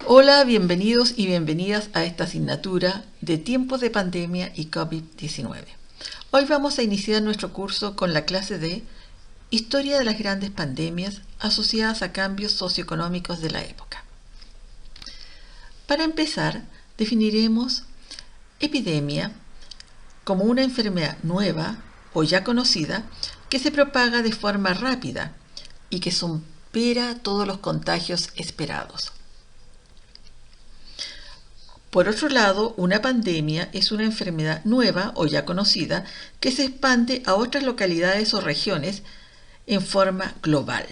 Hola, bienvenidos y bienvenidas a esta asignatura de tiempos de pandemia y COVID-19. Hoy vamos a iniciar nuestro curso con la clase de Historia de las grandes pandemias asociadas a cambios socioeconómicos de la época. Para empezar, definiremos epidemia como una enfermedad nueva o ya conocida que se propaga de forma rápida y que supera todos los contagios esperados. Por otro lado, una pandemia es una enfermedad nueva o ya conocida que se expande a otras localidades o regiones en forma global.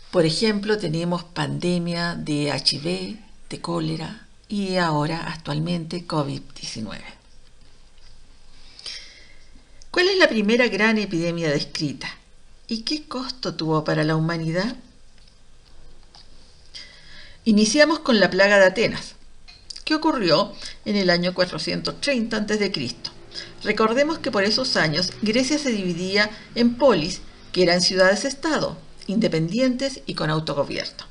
Por ejemplo, tenemos pandemia de HIV, de cólera y ahora actualmente COVID-19. ¿Cuál es la primera gran epidemia descrita? ¿Y qué costo tuvo para la humanidad? Iniciamos con la plaga de Atenas, que ocurrió en el año 430 a.C. Recordemos que por esos años Grecia se dividía en polis, que eran ciudades-estado, independientes y con autogobierno.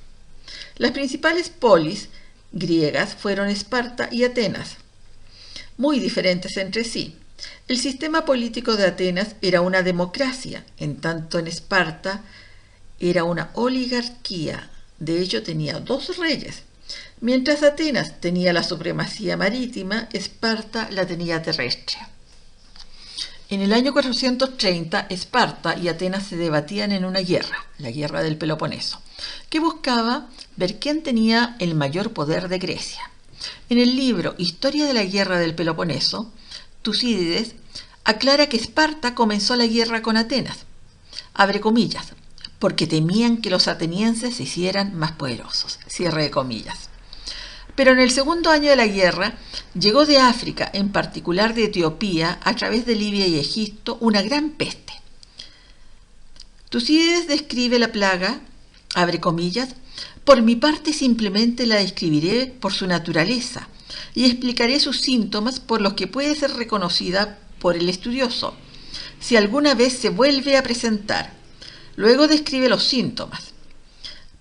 Las principales polis griegas fueron Esparta y Atenas, muy diferentes entre sí. El sistema político de Atenas era una democracia, en tanto en Esparta era una oligarquía. De hecho, tenía 2 reyes. Mientras Atenas tenía la supremacía marítima, Esparta la tenía terrestre. En el año 430, Esparta y Atenas se debatían en una guerra, la guerra del Peloponeso, que buscaba ver quién tenía el mayor poder de Grecia. En el libro Historia de la guerra del Peloponeso, Tucídides aclara que Esparta comenzó la guerra con Atenas, abre comillas, porque temían que los atenienses se hicieran más poderosos, cierre de comillas. Pero en el segundo año de la guerra, llegó de África, en particular de Etiopía, a través de Libia y Egipto, una gran peste. Tucídides describe la plaga, abre comillas, por mi parte simplemente la describiré por su naturaleza y explicaré sus síntomas por los que puede ser reconocida por el estudioso, si alguna vez se vuelve a presentar. Luego describe los síntomas.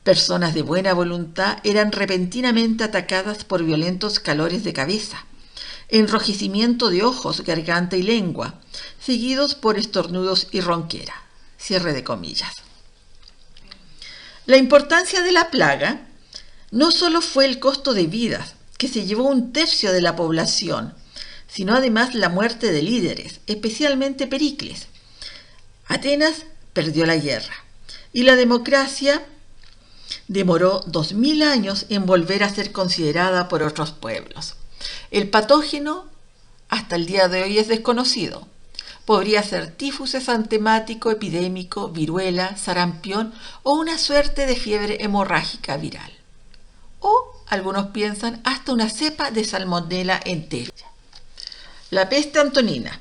Personas de buena voluntad eran repentinamente atacadas por violentos calores de cabeza, enrojecimiento de ojos, garganta y lengua, seguidos por estornudos y ronquera. Cierre de comillas. La importancia de la plaga no solo fue el costo de vidas, que se llevó 1/3 de la población, sino además la muerte de líderes, especialmente Pericles. Atenas perdió la guerra y la democracia demoró 2000 años en volver a ser considerada por otros pueblos. El patógeno hasta el día de hoy es desconocido. Podría ser tifus exantemático epidémico, viruela, sarampión o una suerte de fiebre hemorrágica viral. O, algunos piensan, hasta una cepa de salmonela entera. La peste antonina.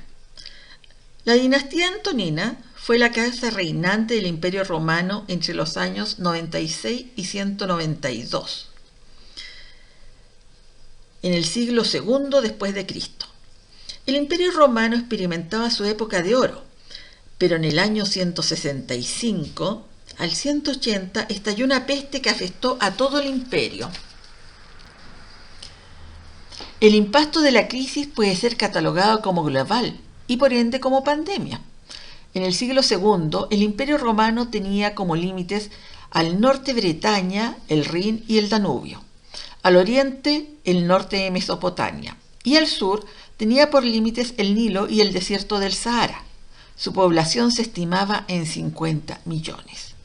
La dinastía antonina fue la casa reinante del Imperio Romano entre los años 96 y 192, en el siglo II después de Cristo. El Imperio Romano experimentaba su época de oro, pero en el año 165 al 180 estalló una peste que afectó a todo el imperio. El impacto de la crisis puede ser catalogado como global y por ende como pandemia. En el siglo II, el Imperio Romano tenía como límites al norte Bretaña, el Rin y el Danubio, al oriente el norte de Mesopotamia y al sur tenía por límites el Nilo y el desierto del Sahara. Su población se estimaba en 50 millones.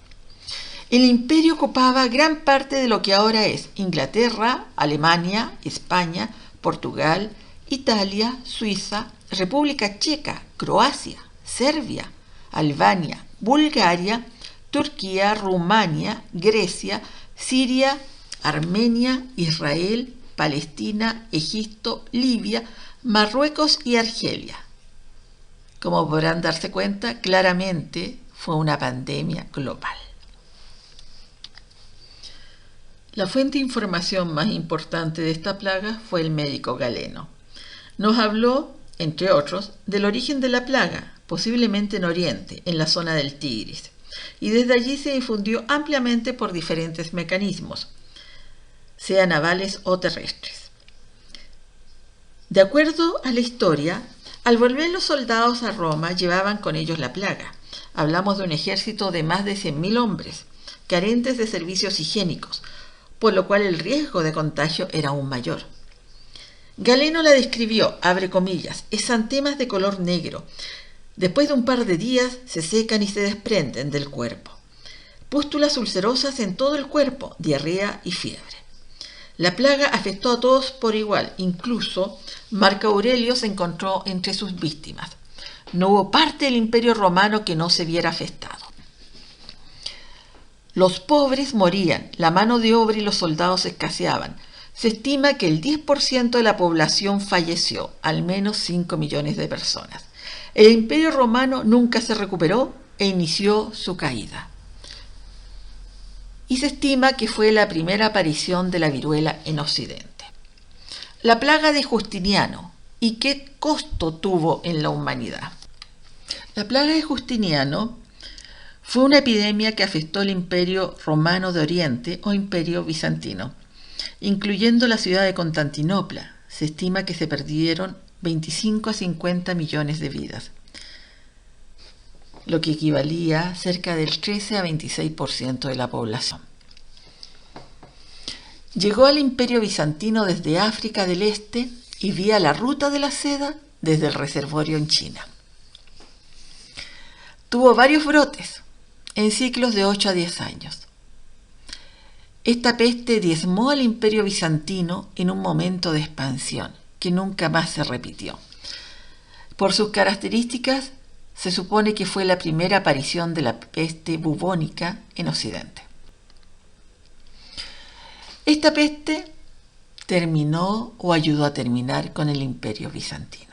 El imperio ocupaba gran parte de lo que ahora es Inglaterra, Alemania, España, Portugal, Italia, Suiza, República Checa, Croacia, Serbia, Albania, Bulgaria, Turquía, Rumania, Grecia, Siria, Armenia, Israel, Palestina, Egipto, Libia, Marruecos y Argelia. Como podrán darse cuenta, claramente fue una pandemia global. La fuente de información más importante de esta plaga fue el médico Galeno. Nos habló, entre otros, del origen de la plaga, posiblemente en Oriente, en la zona del Tigris, y desde allí se difundió ampliamente por diferentes mecanismos. sean navales o terrestres. De acuerdo a la historia, al volver los soldados a Roma llevaban con ellos la plaga. Hablamos de un ejército de más de 100.000 hombres, carentes de servicios higiénicos, por lo cual el riesgo de contagio era aún mayor. Galeno la describió, abre comillas, exantemas de color negro. Después de un par de días se secan y se desprenden del cuerpo. Pústulas ulcerosas en todo el cuerpo, diarrea y fiebre. La plaga afectó a todos por igual, incluso Marco Aurelio se encontró entre sus víctimas. No hubo parte del Imperio Romano que no se viera afectado. Los pobres morían, la mano de obra y los soldados escaseaban. Se estima que el 10% de la población falleció, al menos 5 millones de personas. El Imperio Romano nunca se recuperó e inició su caída. Y se estima que fue la primera aparición de la viruela en Occidente. La plaga de Justiniano. ¿Y qué costo tuvo en la humanidad? La plaga de Justiniano fue una epidemia que afectó el Imperio Romano de Oriente o Imperio Bizantino, incluyendo la ciudad de Constantinopla. Se estima que se perdieron 25 a 50 millones de vidas, lo que equivalía a cerca del 13 a 26% de la población. Llegó al Imperio Bizantino desde África del Este y vía la ruta de la seda desde el reservorio en China. Tuvo varios brotes en ciclos de 8 a 10 años. Esta peste diezmó al Imperio Bizantino en un momento de expansión que nunca más se repitió. Por sus características, se supone que fue la primera aparición de la peste bubónica en Occidente. Esta peste terminó o ayudó a terminar con el Imperio Bizantino.